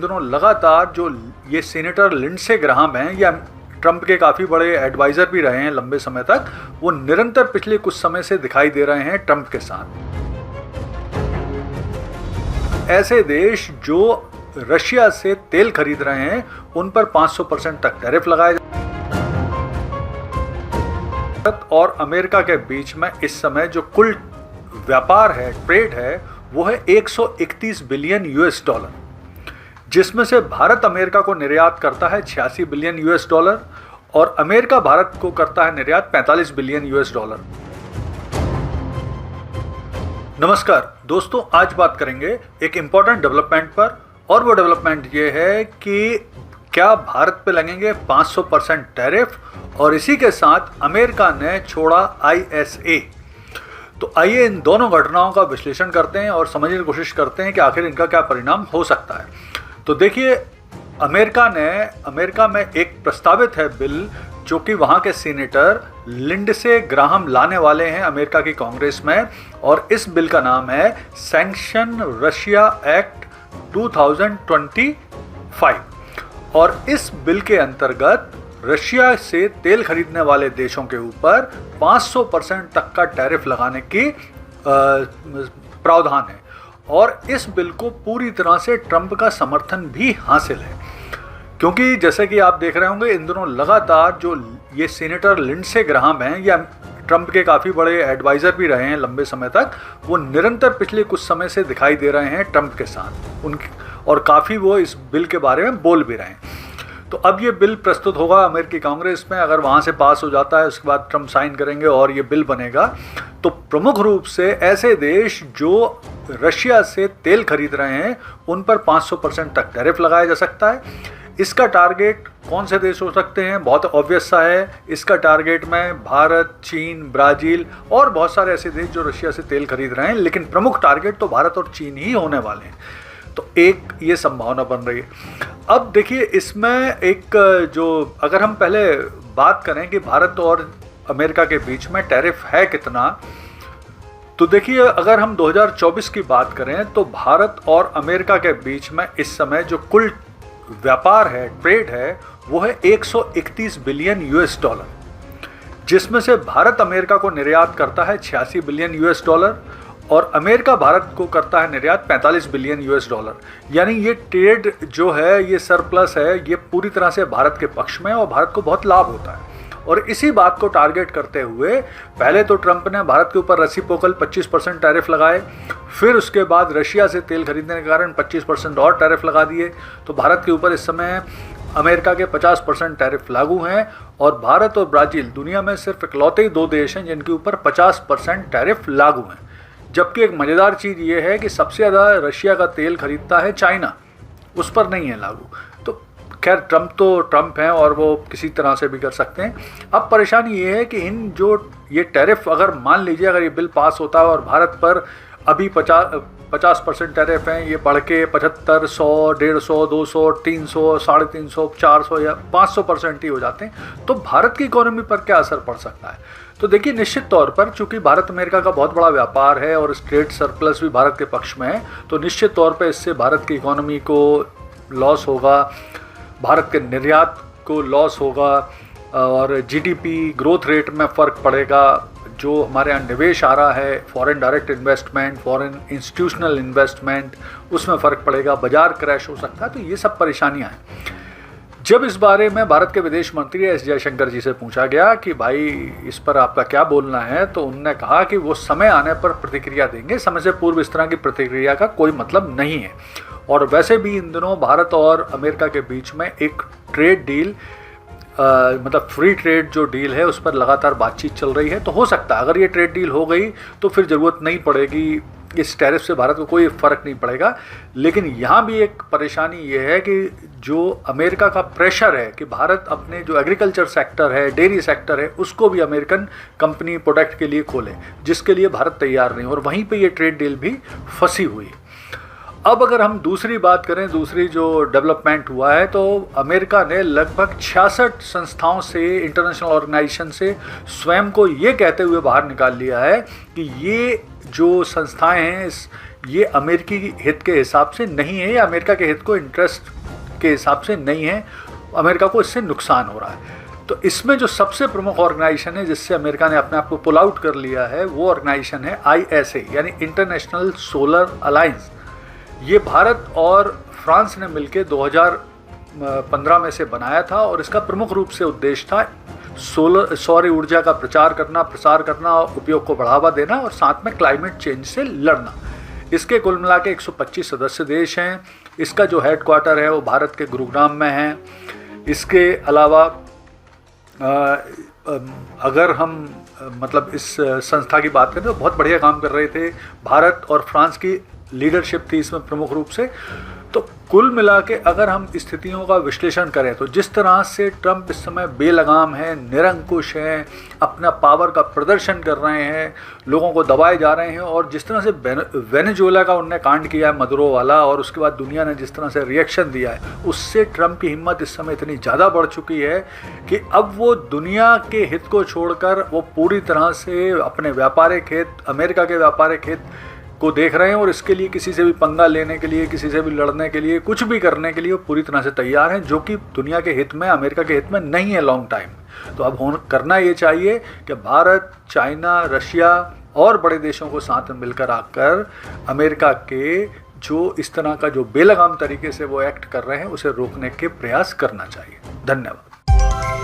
दिनों लगातार जो ये सीनेटर लिंडसे ग्राहम हैं, या ट्रंप के काफ़ी बड़े एडवाइज़र भी रहे हैं लंबे समय तक, वो निरंतर पिछले कुछ समय से दिखाई दे रहे हैं ट्रंप के साथ। ऐसे देश जो रशिया से तेल खरीद रहे हैं उन पर 500% तक टैरिफ लगाए और अमेरिका के बीच में इस समय जो कुल व्यापार है, ट्रेड है, वो है 131 बिलियन यूएस डॉलर, जिसमें से भारत अमेरिका को निर्यात करता है 86 बिलियन यूएस डॉलर और अमेरिका भारत को करता है निर्यात 45 बिलियन यूएस डॉलर। नमस्कार दोस्तों, आज बात करेंगे एक इम्पॉर्टेंट डेवलपमेंट पर, और वो डेवलपमेंट ये है कि क्या भारत पे लगेंगे 500% टैरिफ, और इसी के साथ अमेरिका ने छोड़ा ISA। तो आइए इन दोनों घटनाओं का विश्लेषण करते हैं और समझने की कोशिश करते हैं कि आखिर इनका क्या परिणाम हो सकता है। तो देखिए, अमेरिका में एक प्रस्तावित है बिल, जो कि वहाँ के सीनेटर लिंडसे ग्राहम लाने वाले हैं अमेरिका की कांग्रेस में, और इस बिल का नाम है सैंक्शन रशिया एक्ट 2025। और इस बिल के अंतर्गत रशिया से तेल खरीदने वाले देशों के ऊपर 500% तक का टैरिफ लगाने की प्रावधान है, और इस बिल को पूरी तरह से ट्रंप का समर्थन भी हासिल है, क्योंकि जैसे कि आप देख रहे होंगे इन दिनों लगातार जो ये सीनेटर लिंडसे ग्राहम हैं, या ट्रंप के काफ़ी बड़े एडवाइज़र भी रहे हैं लंबे समय तक, वो निरंतर पिछले कुछ समय से दिखाई दे रहे हैं ट्रंप के साथ और काफ़ी वो इस बिल के बारे में बोल भी रहे हैं। तो अब ये बिल प्रस्तुत होगा अमेरिकी कांग्रेस में, अगर वहाँ से पास हो जाता है उसके बाद ट्रंप साइन करेंगे और ये बिल बनेगा, तो प्रमुख रूप से ऐसे देश जो रशिया से तेल खरीद रहे हैं उन पर 500% तक टैरिफ लगाया जा सकता है। इसका टारगेट कौन से देश हो सकते हैं? बहुत ऑब्वियस सा है, इसका टारगेट में भारत, चीन, ब्राज़ील और बहुत सारे ऐसे देश जो रशिया से तेल खरीद रहे हैं, लेकिन प्रमुख टारगेट तो भारत और चीन ही होने वाले हैं। तो एक ये संभावना बन रही है। अब देखिए, इसमें एक जो अगर हम पहले बात करें कि भारत और अमेरिका के बीच में टैरिफ है कितना, तो देखिए अगर हम 2024 की बात करें तो भारत और अमेरिका के बीच में इस समय जो कुल व्यापार है, ट्रेड है, वो है 131 बिलियन यूएस डॉलर, जिसमें से भारत अमेरिका को निर्यात करता है 86 बिलियन यूएस डॉलर और अमेरिका भारत को करता है निर्यात 45 बिलियन यूएस डॉलर। यानी ये ट्रेड जो है, ये सरप्लस है, ये पूरी तरह से भारत के पक्ष में और भारत को बहुत लाभ होता है। और इसी बात को टारगेट करते हुए पहले तो ट्रंप ने भारत के ऊपर रेसिप्रोकल 25% टैरिफ लगाए, फिर उसके बाद रशिया से तेल खरीदने के कारण 25% और टैरिफ लगा दिए। तो भारत के ऊपर इस समय अमेरिका के 50% टैरिफ लागू हैं, और भारत और ब्राज़ील दुनिया में सिर्फ इकलौते ही दो देश हैं जिनके ऊपर 50% टैरिफ लागू हैं। जबकि एक मज़ेदार चीज़ ये है कि सबसे ज़्यादा रशिया का तेल खरीदता है चाइना, उस पर नहीं है लागू। तो खैर, ट्रंप तो ट्रंप हैं और वो किसी तरह से भी कर सकते हैं। अब परेशानी ये है कि इन जो ये टैरिफ, अगर मान लीजिए अगर ये बिल पास होता है और भारत पर अभी 50% टैरिफ हैं, ये बढ़ के 75, 100, 150, 200, 300, 350, 400 या 500% ही हो जाते हैं, तो भारत की इकोनॉमी पर क्या असर पड़ सकता है? तो देखिए, निश्चित तौर पर चूंकि भारत अमेरिका का बहुत बड़ा व्यापार है और ट्रेड सरप्लस भी भारत के पक्ष में है, तो निश्चित तौर पर इससे भारत की इकोनॉमी को लॉस होगा, भारत के निर्यात को लॉस होगा, और GDP ग्रोथ रेट में फ़र्क पड़ेगा। जो हमारे यहाँ निवेश आ रहा है, foreign direct investment, foreign institutional investment, उसमें फ़र्क पड़ेगा, बाजार क्रैश हो सकता है। तो ये सब परेशानियाँ हैं। जब इस बारे में भारत के विदेश मंत्री एस जयशंकर जी से पूछा गया कि भाई इस पर आपका क्या बोलना है, तो उन्होंने कहा कि वो समय आने पर प्रतिक्रिया देंगे, समय से पूर्व इस तरह की प्रतिक्रिया का कोई मतलब नहीं है। और वैसे भी इन दिनों भारत और अमेरिका के बीच में एक ट्रेड डील, मतलब फ्री ट्रेड जो डील है, उस पर लगातार बातचीत चल रही है। तो हो सकता है अगर ये ट्रेड डील हो गई तो फिर ज़रूरत नहीं पड़ेगी, इस टैरिफ से भारत को कोई फ़र्क नहीं पड़ेगा। लेकिन यहाँ भी एक परेशानी ये है कि जो अमेरिका का प्रेशर है कि भारत अपने जो एग्रीकल्चर सेक्टर है, डेयरी सेक्टर है, उसको भी अमेरिकन कंपनी प्रोडक्ट के लिए खोले, जिसके लिए भारत तैयार नहीं, और वहीं पे ये ट्रेड डील भी फंसी हुई। अब अगर हम दूसरी बात करें, दूसरी जो डेवलपमेंट हुआ है, तो अमेरिका ने लगभग 66 संस्थाओं से, इंटरनेशनल ऑर्गेनाइजेशन से स्वयं को ये कहते हुए बाहर निकाल लिया है कि ये जो संस्थाएं हैं, ये अमेरिकी हित के हिसाब से नहीं है, या अमेरिका के हित को इंटरेस्ट के हिसाब से नहीं है, अमेरिका को इससे नुकसान हो रहा है। तो इसमें जो सबसे प्रमुख ऑर्गेनाइजेशन है जिससे अमेरिका ने अपने आप को पुल आउट कर लिया है, वो ऑर्गेनाइजेशन है ISA, यानी इंटरनेशनल सोलर अलायंस। ये भारत और फ्रांस ने मिलकर 2015 में से बनाया था, और इसका प्रमुख रूप से उद्देश्य था सौर ऊर्जा का प्रसार करना, उपयोग को बढ़ावा देना, और साथ में क्लाइमेट चेंज से लड़ना। इसके कुल मिला के 125 सदस्य देश हैं। इसका जो हेडक्वार्टर है वो भारत के गुरुग्राम में है। इसके अलावा अगर हम मतलब इस संस्था की बात करें तो बहुत बढ़िया काम कर रहे थे। भारत और फ्रांस की लीडरशिप थी इसमें प्रमुख रूप से। तो कुल मिला के अगर हम स्थितियों का विश्लेषण करें तो जिस तरह से ट्रंप इस समय बेलगाम है, निरंकुश हैं, अपना पावर का प्रदर्शन कर रहे हैं, लोगों को दबाए जा रहे हैं, और जिस तरह से वेनेजुएला का उनने कांड किया है मदुरो वाला, और उसके बाद दुनिया ने जिस तरह से रिएक्शन दिया है, उससे ट्रंप की हिम्मत इस समय इतनी ज़्यादा बढ़ चुकी है कि अब वो दुनिया के हित को छोड़कर वो पूरी तरह से अपने व्यापारिक हित, अमेरिका के व्यापारिक हित को देख रहे हैं, और इसके लिए किसी से भी पंगा लेने के लिए, किसी से भी लड़ने के लिए, कुछ भी करने के लिए वो पूरी तरह से तैयार हैं, जो कि दुनिया के हित में, अमेरिका के हित में नहीं है लॉन्ग टाइम। तो अब करना ये चाहिए कि भारत, चाइना, रशिया और बड़े देशों को साथ में मिलकर आकर अमेरिका के जो इस तरह का जो बेलगाम तरीके से वो एक्ट कर रहे हैं उसे रोकने के प्रयास करना चाहिए। धन्यवाद।